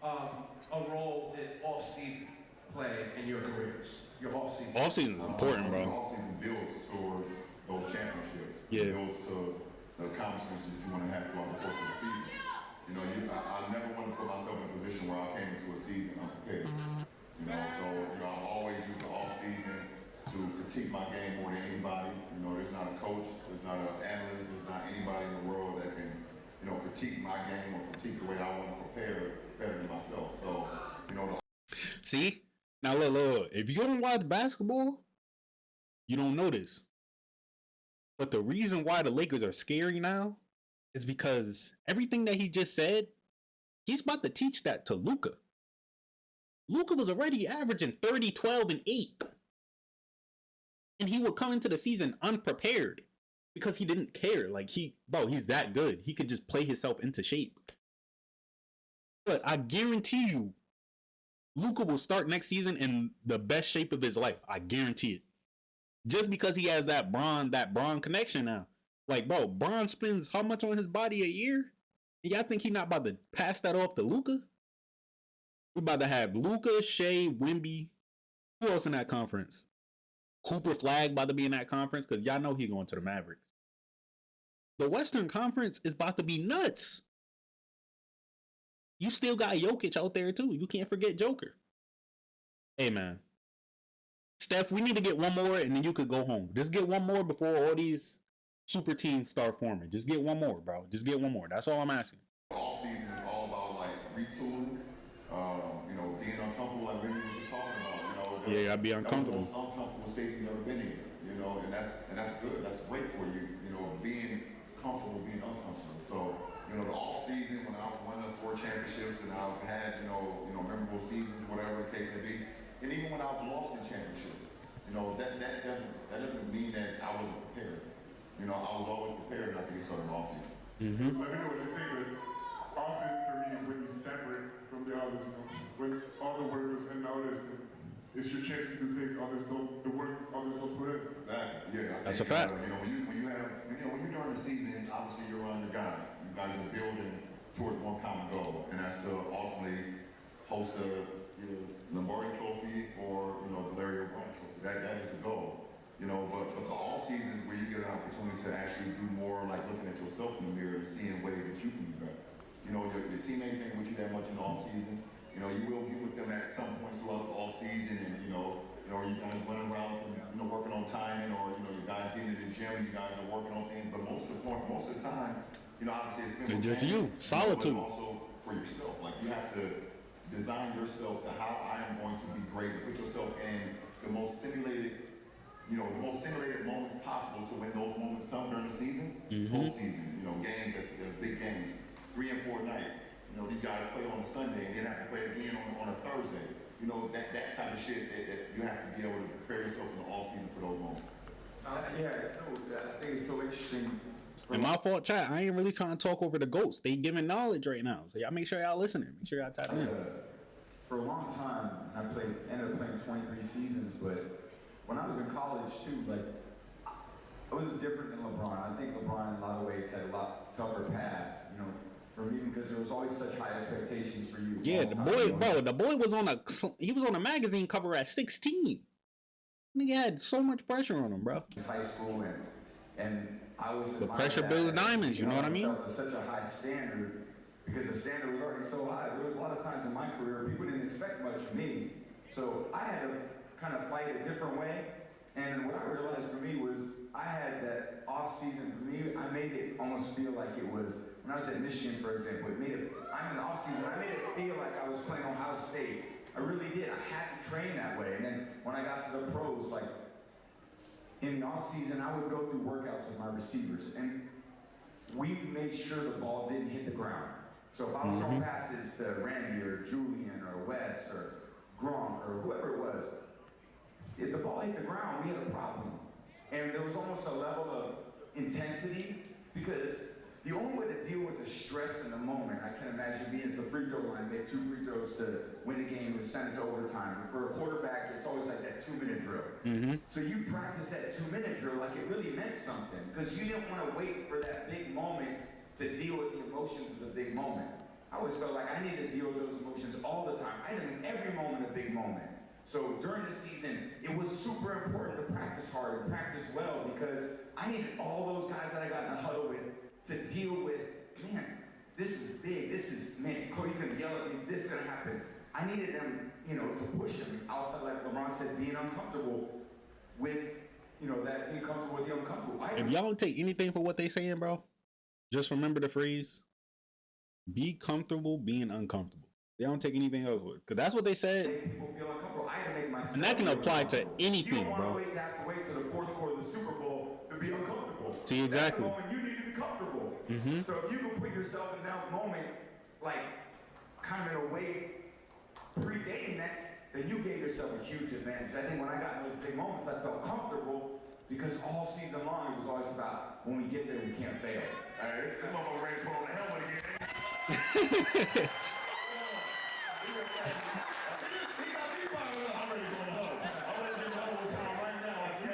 a role did off-season play in your careers? Your off-season. Off-season is important, bro. Off-season builds towards those championships. Yeah. It builds to the accomplishments that you want to have throughout the course of the season. You know, I never want to put myself in a position where I came into a season unprepared. You know, so I'm always used the off-season to critique my game more than anybody. You know, there's not a coach, there's not an analyst, there's not anybody in the world that can, you know, critique my game or critique the way I want to prepare better than myself. So, you know. See? Now look. If you don't watch basketball, you don't know this. But the reason why the Lakers are scary now is because everything that he just said, he's about to teach that to Luka. Luka was already averaging 30, 12, and 8. And he would come into the season unprepared because he didn't care. Like, he's that good. He could just play himself into shape. But I guarantee you, Luka will start next season in the best shape of his life. I guarantee it. Just because he has that Bron connection now. Like, bro, Bron spends how much on his body a year? Y'all think he not about to pass that off to Luka? We about to have Luka, Shea, Wemby. Who else in that conference? Cooper Flag about to be in that conference because y'all know he going to the Mavericks. The Western Conference is about to be nuts. You still got Jokic out there too. You can't forget Joker. Hey man, Steph, we need to get one more and then you could go home. Just get one more before all these super teams start forming. Just get one more, bro. Just get one more. That's all I'm asking. All season is all about like retooling. You know, being uncomfortable, like Vinny was just talking about. You know, yeah, I'd be uncomfortable. That was the most uncomfortable state you've ever been in. You know, and that's good. That's great for you. You know, being comfortable, being uncomfortable. So, you know, the off season when I've won the 4 championships and I've had you know memorable seasons, whatever the case may be, and even when I've lost in championships, you know that doesn't mean that I wasn't prepared. You know, I was always prepared. And I think it's sort of off season. Let me know what you think. But off season for me is when you separate from the others. You know, when all the workers and notice. It's your chance to do things others don't put in. Exactly. Yeah. That's a fact. You know, when you're during the season, obviously you're around your guys. You guys are building towards one common goal, and that's to ultimately host the Lombardi Trophy or the Larry O'Brien Trophy. That is the goal. You know, but the all seasons where you get an opportunity to actually do more, like looking at yourself in the mirror and seeing ways that you can be better. You know, your teammates ain't with you that much in the off season. You know, you will be with them at some points throughout the off season, and you guys running routes and working on timing, or you guys getting in the gym, you guys are working on things. But most of the time, obviously it's just you, solitude. But also for yourself, like you have to design yourself to how I am going to be great. Put yourself in the most simulated moments possible. So when those moments come during the season, postseason, games that's big games, 3 and 4 nights. These guys play on a Sunday and then have to play again on a Thursday. That type of shit that you have to be able to prepare yourself in the off season for those moments. I think it's so interesting. And my fault, chat. I ain't really trying to talk over the goats. They giving knowledge right now, so y'all make sure y'all listening. Make sure y'all tap in. For a long time, I ended up playing 23 seasons, but when I was in college too, like I was different than LeBron. I think LeBron in a lot of ways had a lot tougher path, for me, because there was always such high expectations for you. Yeah, the boy was on a magazine cover at 16. Nigga had so much pressure on him, bro. High school and I was the pressure builds diamonds. You know what I mean? To such a high standard because the standard was already so high. There was a lot of times in my career people didn't expect much from me, so I had to kind of fight a different way. And what I realized for me was I had that off season. For me, I made it almost feel like it was. When I was at Michigan, for example, I'm in the off-season, I made it feel like I was playing Ohio State. I really did. I had to train that way. And then when I got to the pros, like, in the off-season, I would go through workouts with my receivers. And we made sure the ball didn't hit the ground. So if I was throwing passes to Randy or Julian or Wes or Gronk or whoever it was, if the ball hit the ground, we had a problem. And there was almost a level of intensity because the only way to deal with the stress in the moment, I can imagine being at the free throw line, make 2 free throws to win the game and send it to overtime. And for a quarterback, it's always like that 2-minute drill. So you practice that 2-minute drill like it really meant something because you didn't want to wait for that big moment to deal with the emotions of the big moment. I always felt like I needed to deal with those emotions all the time. I didn't every moment a big moment. So during the season, it was super important to practice hard and practice well because I needed all those guys that I got in the huddle with to deal with, man, this is big, man, Cody's gonna yell at me, this is gonna happen. I needed them, to push him outside, like LeBron said, being uncomfortable with, that being comfortable with the uncomfortable. If y'all don't take anything for what they saying, bro, just remember the phrase, be comfortable being uncomfortable. They don't take anything else with it. Because that's what they said. People feel uncomfortable. I had to make myself. And that can apply to anything, bro. You don't have to wait to the fourth quarter of the Super Bowl to be uncomfortable. See, exactly. That's the moment you need to be comfortable. So if you can put yourself in that moment, like, kind of in a way, predating that, then you gave yourself a huge advantage. I think when I got in those big moments, I felt comfortable because all season long, it was always about when we get there, we can't fail. All right, this motherfucker ready to put on the helmet again.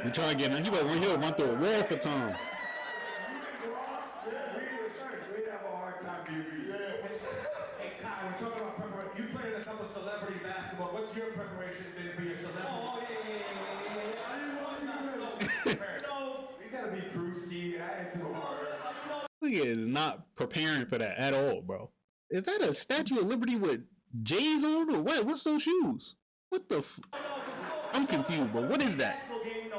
You trying to get him? He'll run through a wall for Tom. Hey, Kyle, we're talking about preparation. You played in a couple of celebrity basketball. What's your preparation been for your celebrity? Oh, yeah. I didn't want to You gotta be Drewski. I ain't too hard. Nigga is not preparing for that at all, bro. Is that a Statue of Liberty with J's on or what? What's those shoes? What the? I'm confused, bro. What is that? Game,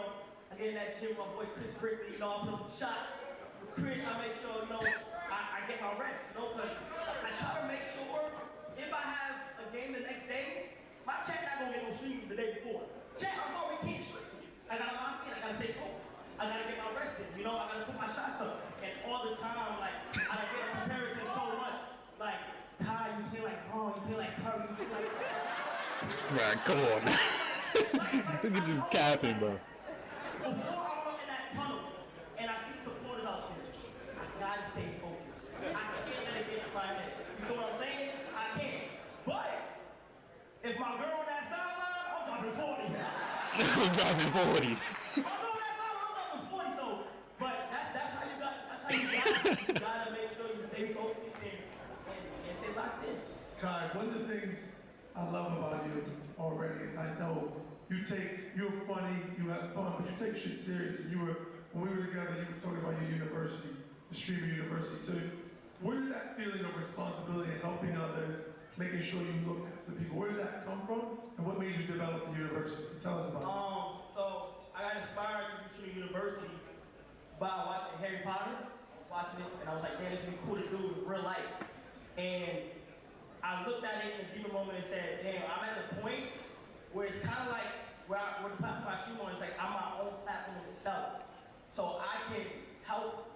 I get in that gym with my boy Chris Brickley, I put some shots. With Chris, I make sure, I get my rest, because I try to make sure if I have a game the next day, my check not gonna get no streams the day before. Check, I'm already can't stream. I gotta lock in, I gotta stay focused. I gotta get my rest in, I gotta put my shots up. And all the time, like, I get a comparison so much. Like, Kai, you play like Braun, you play like Curry, you play like... Right, come on, man. Look at this capping, bro. Before I walk in that tunnel and I see supporters out there, I gotta stay focused. I can't let it get to my head. You know what I'm saying? I can't. But if my girl on that sideline, I'm dropping 40. I'm dropping 40s. I'm dropping 40. So, but that's how you got. That's how you got. You gotta make sure you stay focused and stay locked in. Kai, one of the things I love about you already is I know you're funny, you have fun, but you take shit serious. And when we were together, you were talking about your university, the Streamer University. So where did that feeling of responsibility and helping others, making sure you look at the people, where did that come from? And what made you develop the university? Tell us about it. So I got inspired to do Streamer University by watching Harry Potter. I was watching it and I was like, man, this would be cool to do in real life. And I looked at it in a deeper moment and said, damn, I'm at the point where it's kind of like where the platform I stream on is like I'm my own platform itself. So I can help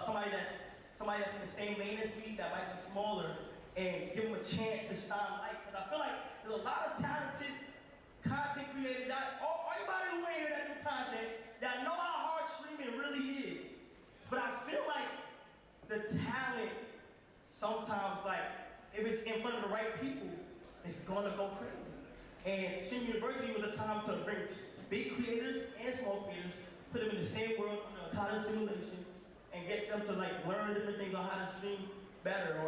somebody that's in the same lane as me that might be smaller and give them a chance to shine light. Because I feel like there's a lot of talented content creators anybody who ain't here that do content that know how hard streaming really is. But I feel like the talent sometimes, like, if it's in front of the right people, it's gonna go crazy. And Streamer University was a time to bring big creators and small creators, put them in the same world under a college simulation, and get them to like learn different things on how to stream better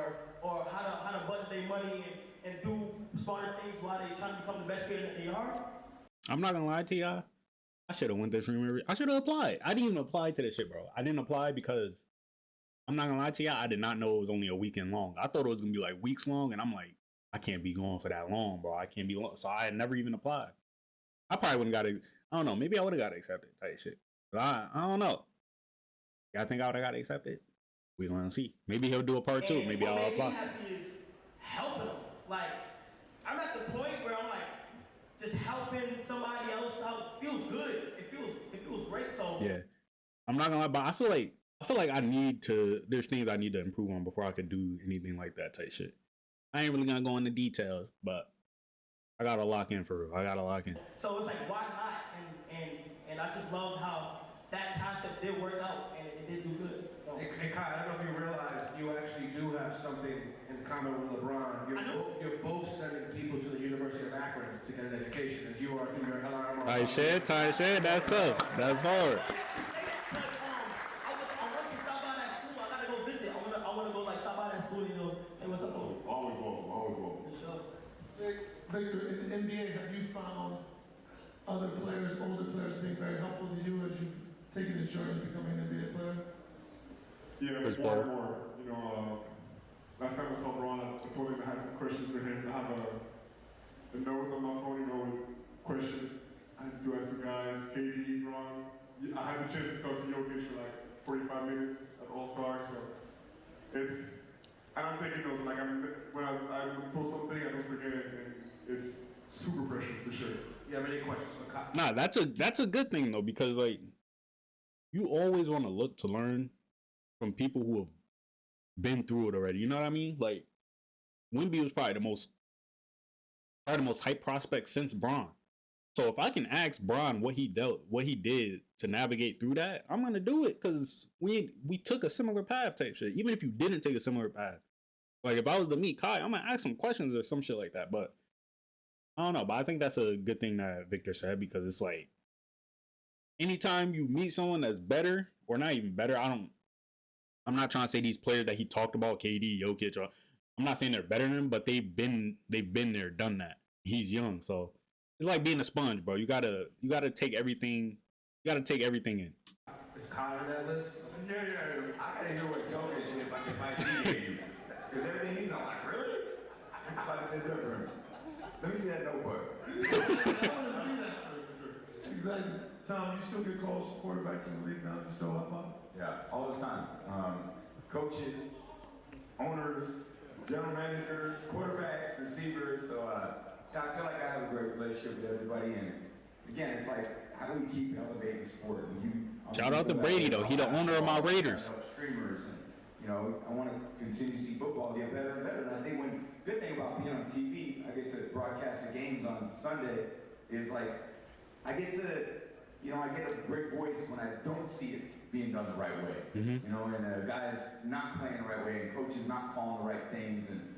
or how to budget their money and do smarter things while they trying to become the best creator that they are. I'm not gonna lie to y'all. I should have went to Streamer. I should have applied. I didn't even apply to this shit, bro. I didn't apply because I'm not gonna lie to y'all. I did not know it was only a weekend long. I thought it was gonna be like weeks long, and I'm like, I can't be going for that long, bro. I can't be long. So I had never even applied. I probably wouldn't got it. I don't know. Maybe I would have got accepted type shit. But I don't know. Y'all think I would have got accepted? We gonna see. Maybe he'll do a part two. Maybe I'll apply. What made me happy is helping them. Like, I'm at the point where I'm like, just helping somebody else out feels good. It feels great. So yeah, I'm not gonna lie, but I feel like there's things I need to improve on before I could do anything like that type shit. I ain't really gonna go into details, but I gotta lock in for real. I gotta lock in. So it's like, why not? And I just loved how that concept did work out and it did do good. So. Hey Kai, I don't know if you realize you actually do have something in common with LeBron. You're both sending people to the University of Akron to get an education, as you are through your LRM. Tight shit. That's tough. That's hard. Victor, in the NBA, have you found other players, older players, being very helpful to you as you've taken this journey to becoming an NBA player? Yeah, more and more. Last time I saw Braun, I told him I had some questions for him. I have a note on my phone, with questions I had to ask you guys. KD, Braun. I had the chance to talk to Jokic for like 45 minutes at All-Star, so I'm taking notes. Like when I post something, I don't forget it, and it's super precious for sure. You have any questions for Kyle? Nah, that's a good thing though, because like you always want to look to learn from people who have been through it already. You know what I mean? Like Wemby was probably the most hype prospect since Bron. So if I can ask Bron what he did to navigate through that, I'm gonna do it because we took a similar path type shit. Even if you didn't take a similar path, like if I was to meet Kai, I'm gonna ask some questions or some shit like that. But I don't know. But I think that's a good thing that Victor said, because it's like anytime you meet someone that's better or not even better, I'm not trying to say these players that he talked about, KD, Jokic, or I'm not saying they're better than him, but they've been there, done that. He's young, so it's like being a sponge, bro. You gotta take everything. You gotta take everything in. Is Kyle on that list? Yeah. I gotta hear what Jokic if I see you. Because everything he's not like, really? It's about a bit different. Let me see that notebook. I want to see that. Exactly. Tom, you still get calls for quarterbacks in the league now? You still up up? Yeah, all the time. Coaches, owners, general managers, quarterbacks, receivers. So yeah, I feel like I have a great relationship with everybody. And again, it's like, how do we keep elevating sport? Shout out to Brady though. He the owner of my Raiders. Streamers, and I want to continue to see football get better and better. And I think good thing about being on TV, I get to broadcast the games on Sunday. Is like I get a great voice when I don't see it being done the right way. Mm-hmm. And guys not playing the right way, and coaches not calling the right things, and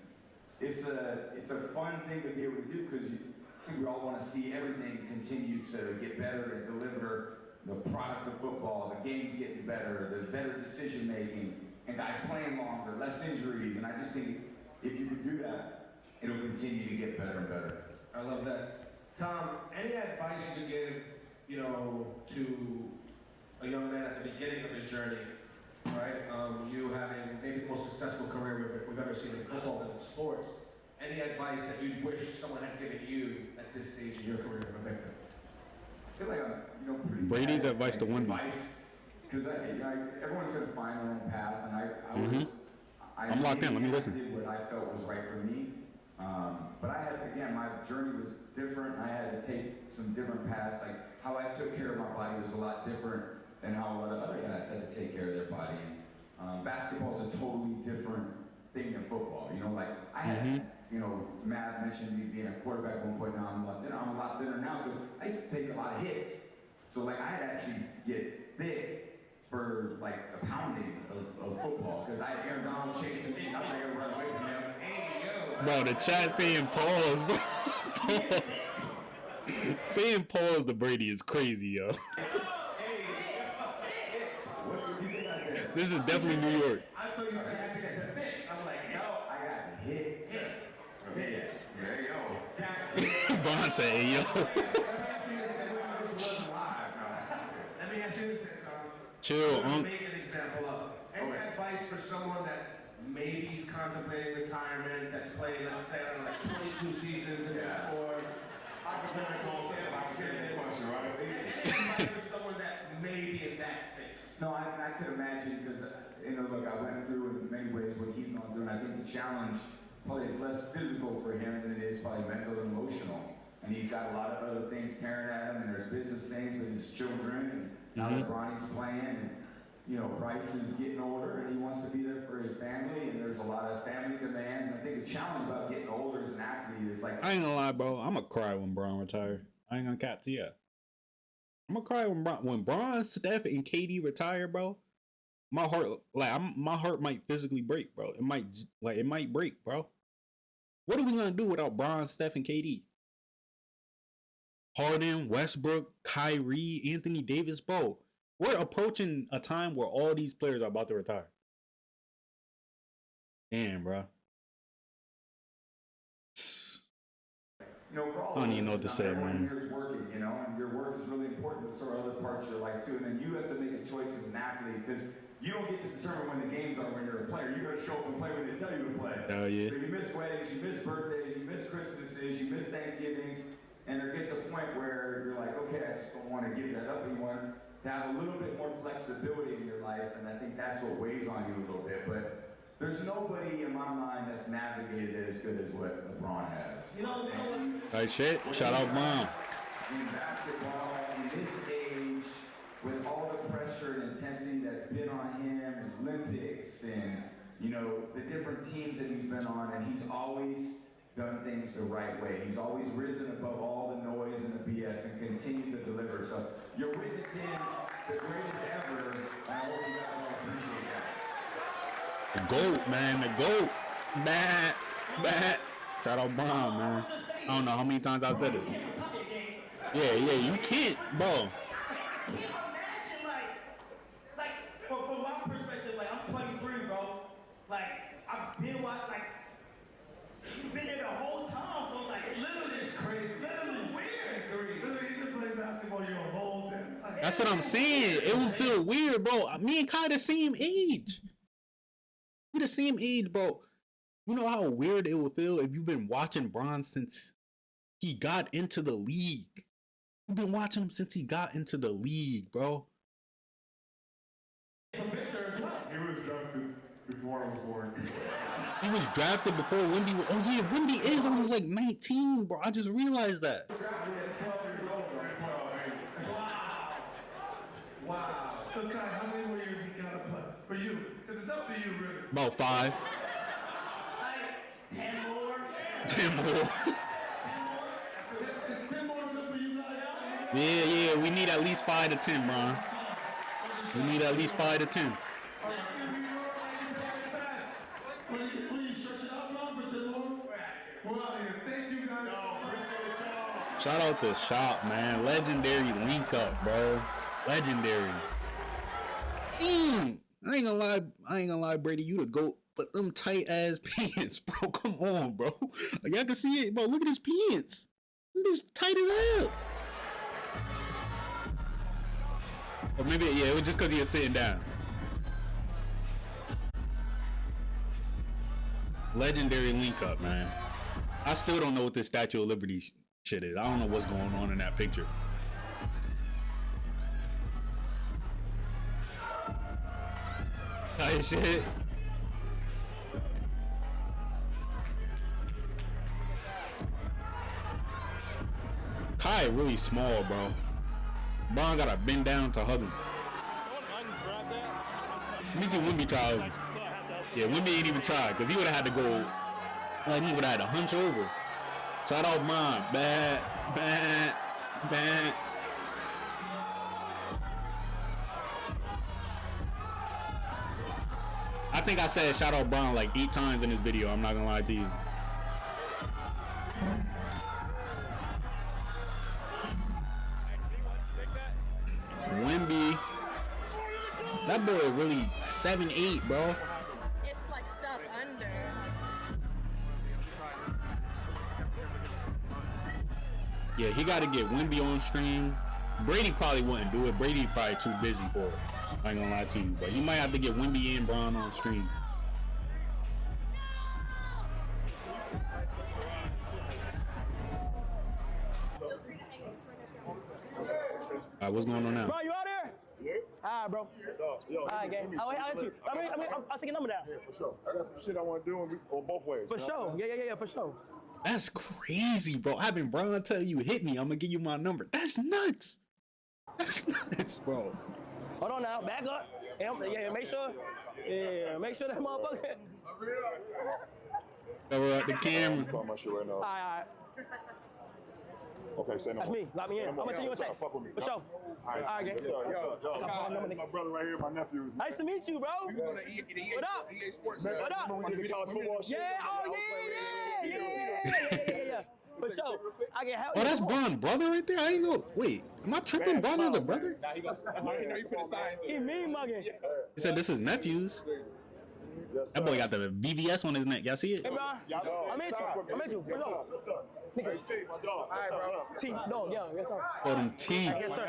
it's a fun thing to be able to do because I think we all want to see everything continue to get better and deliver the product of football, the games getting better, the better decision making, and guys playing longer, less injuries, and I just think if you could do that, it'll continue to get better and better. I love that. Tom, any advice you could give, to a young man at the beginning of his journey, right? You having maybe the most successful career we've ever seen in football and in sports. Any advice that you wish someone had given you at this stage in your career, Rebecca? I feel like I'm, pretty Brady's bad advice at to win. Because everyone's going to find their own path, and I'm locked in. Let me listen. I did what I felt was right for me. But my journey was different. I had to take some different paths. Like how I took care of my body was a lot different than how a lot of other guys had to take care of their body. Basketball is a totally different thing than football. Like I had, Matt mentioned me being a quarterback at one point. Now I'm a lot thinner now because I used to take a lot of hits. So like I had to actually get big for like the pounding of football because I had Aaron Donald chasing me. I'm not gonna run away from him. Bro, the chat saying pause, bro. Pause. Saying pause to Brady is crazy, yo. This is definitely New York. I thought you said I had to get big. I'm like, no, I got to hit. Yo. Bron said, hey, yo. Let me ask you this, Tom. Chill, Make an example of. Any advice for someone that maybe he's contemplating retirement, that's played, let's say, like 22 seasons in the sport, hypothetical, say about question, right? Any advice for someone that may be in that space? No, I could imagine because, look, I went through in many ways what he's gone through, and I think the challenge probably is less physical for him than it is probably mental and emotional. And he's got a lot of other things tearing at him, and there's business things with his children, and now that Bronny's playing, and Bryce is getting older, and he wants to be there for his family, and there's a lot of family demands. And I think the challenge about getting older as an athlete is like... I ain't gonna lie, bro. I'm gonna cry when Bron retire. I ain't gonna cap to you. I'm gonna cry when Bron, Steph, and KD retire, bro. My heart might physically break, bro. It might break, bro. What are we gonna do without Bron, Steph, and KD? Harden, Westbrook, Kyrie, Anthony Davis, bro. We're approaching a time where all these players are about to retire. Damn, bro. For all I don't even know what to say, man. Here's working, and your work is really important, but so are other parts of your life too. And then you have to make a choice as an athlete because you don't get to determine when the games are when you're a player. You got to show up and play when they tell you to play. Oh yeah. So you miss weddings, you miss birthdays, you miss Christmases, you miss Thanksgivings, and there gets a point where you're like, okay, I just don't want to give that up anymore. To have a little bit more flexibility in your life, and I think that's what weighs on you a little bit. But there's nobody in my mind that's navigated it as good as what LeBron has. Right, shit. Shout out, Mom. In basketball, in this age, with all the pressure and intensity that's been on him, and Olympics, and the different teams that he's been on, and he's always done things the right way. He's always risen above all the noise and the BS and continued to deliver. So you're witnessing the greatest ever, and I hope you guys all appreciate that. The GOAT, man. The GOAT. Bat. Shout out Bron, man. I don't know how many times I said it. Yeah, you can't, bro. can't imagine like from my perspective, like I'm 23, bro. Like I've been watching, like you've been there the whole time, so like Literally, it's crazy. literally weird. Literally, you can play basketball your whole day. Like, That's what I'm saying. It would feel weird, bro. Me and Kai the same age. We the same age, bro. You know how weird it would feel if you've been watching Bron since he got into the league. You've been watching him since he got into the league, bro. He was drafted before I was born. He was drafted before Wemby. Oh yeah, Wemby is only like 19, bro. I just realized that. wow. So, Kai, how many more years you gotta play for you? Because it's up to you, really. About 5. Like 10 more. 10 more. Is 10 more enough for you guys? Yeah, we need at least 5 to 10, bro. We need at least 5 to 10. Will you stretch it out, Bron, for 10 more? We're out here. Thank you, guys. Shout out to Shop, man. Legendary link up, bro. Legendary. I ain't gonna lie, Brady. You the GOAT. But them tight ass pants, bro. Come on, bro. Y'all can see it, bro. Look at his pants. This tight as hell. Or maybe, yeah, it was just because he was sitting down. Legendary link up, man. I still don't know what this Statue of Liberty shit is. I don't know what's going on in that picture. Tight shit. Kai really small, bro. Bron gotta bend down to hug him. Let me see Wemby try. Yeah, Wemby ain't even tried because he would have had to go. Like he would have had to hunch over. Shout out Bron. Bad. I think I said shout out Bron like 8 times in this video. I'm not gonna lie to you. Wemby. That boy really 7'8", bro. It's like stuff under. Yeah, he got to get Wemby on stream. Brady probably wouldn't do it. Brady probably too busy for it. I ain't gonna lie to you, but he might have to get Wemby and Bron on stream. Alright, what's going on now? Bro, you out there? Yeah. Alright, bro. Yo, Alright, gang. I'll get you. I'll take your number down. Yeah, for sure. I got some shit I want to do on both ways. For sure. Yeah, for sure. That's crazy, bro. Having Bron tell you hit me, I'm gonna give you my number. That's nuts. That's nuts, bro. Hold on now. Back up. Yeah, make sure. Yeah, make sure that motherfucker. Cover up the camera. I'm calling my shit right now. All right. Okay, say no That's more. me. Lock me in. I'm gonna tell you a text. Fuck with me. For sure. All right, gang. Yes, sir. Yo, My brother right here, my nephews. nice to meet you, bro. What up? EA Sports. What up? Remember we did the college football shit? Yeah, oh yeah. For sure. I can help you. Oh, that's Bron brother right there? I didn't know. Wait, am I tripping? Bron is a brother? He mean mugging. He said this is nephews. That boy got the BVS on his neck. Y'all see it? Hey, bro. I'm at you. What's up? Hey, T, my dog. All right, bro. T, dog, yeah, yes, sir. For them teeth. Yes, sir.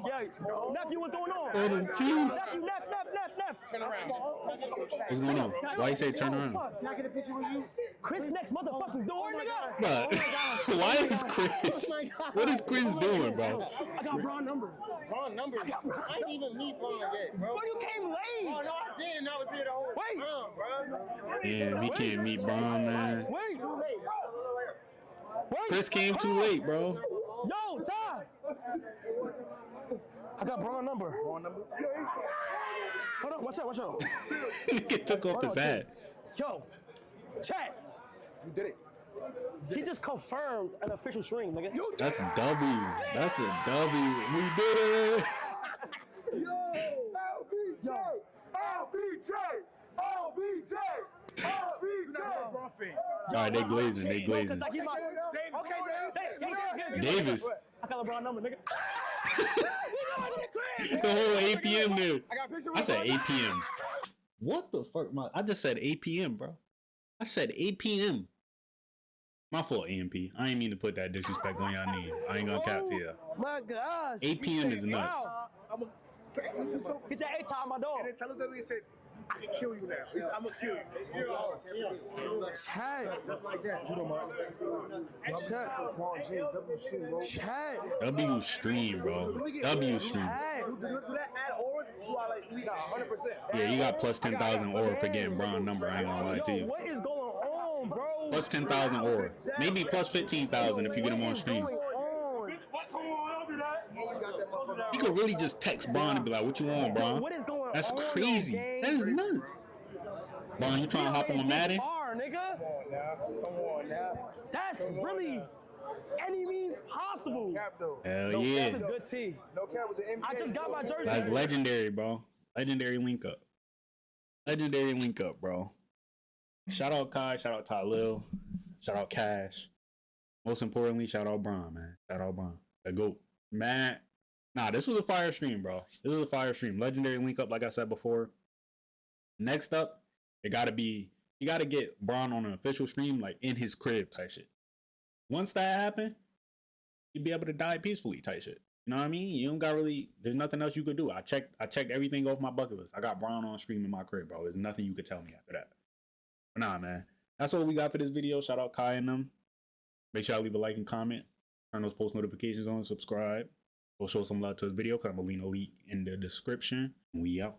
Yeah, nephew, what's going on? For them teeth. Nephew. Turn around. What's going on? Why you say turn around? Can I get a picture with you? Chris next motherfucking door, nigga. But why is Chris? What is Chris doing, bro? I got Bron number. Bron number? I didn't even meet Bron yet, bro. Bro, you came late. Oh, no, I didn't. I was here the whole time, bro. Yeah, we can't meet Bron, man. Wait, too late. Chris came too late, bro. Yo, Ty. I got Bron number. Hold on, watch out. He took off his hat. Yo, chat. You did it. He just confirmed an official stream, nigga. That's a W. That's a W. We did it. LBJ. All right, they glazing. Okay, Davis. I got LeBron number, nigga. The whole 8 p.m. dude. I got a picture I with said him. 8 p.m. What the fuck? I just said 8 p.m., bro. I said 8 p.m. My fault, AMP. I ain't mean to put that disrespect on y'all name. I ain't gonna cap to you. My gosh. 8 p.m. is nuts. He said, hey, Tom, my dog. And then tell him that he said, I can kill you now. He said, I'm gonna kill you. Chat. You know, Chat. W stream, bro. W stream. Do that add aura to our, like, we got 100%. Yeah, you got plus 10,000 aura for getting Braun number. I ain't gonna lie to Yo, you. what is going on, bro? Plus 10,000 aura. Maybe plus 15,000 if you get him on stream. You could really just text Braun and be like, what you want, Braun? What is going on? That's crazy. That is nuts. Braun, you trying to hop on Madden? Nigga. Come on now. That's really any means possible. Hell yeah. That's a good team. No cap with the NBA. I just got my jersey. That's legendary, bro. Legendary link up. Legendary link up, bro. Shout out Kai, shout out Talil, shout out Cash. Most importantly, shout out Braun, man. Shout out Braun. The GOAT. Man. Nah, this was a fire stream, bro. This was a fire stream. Legendary link up, like I said before. Next up, you gotta get Braun on an official stream, like in his crib type shit. Once that happen, you'd be able to die peacefully type shit. You know what I mean? You don't got really, there's nothing else you could do. I checked everything off my bucket list. I got Braun on stream in my crib, bro. There's nothing you could tell me after that. But nah, man. That's all we got for this video. Shout out Kai and them. Make sure y'all leave a like and comment. Turn those post notifications on, subscribe. Go show some love to this video because I'm going to leave a link in the description. We out.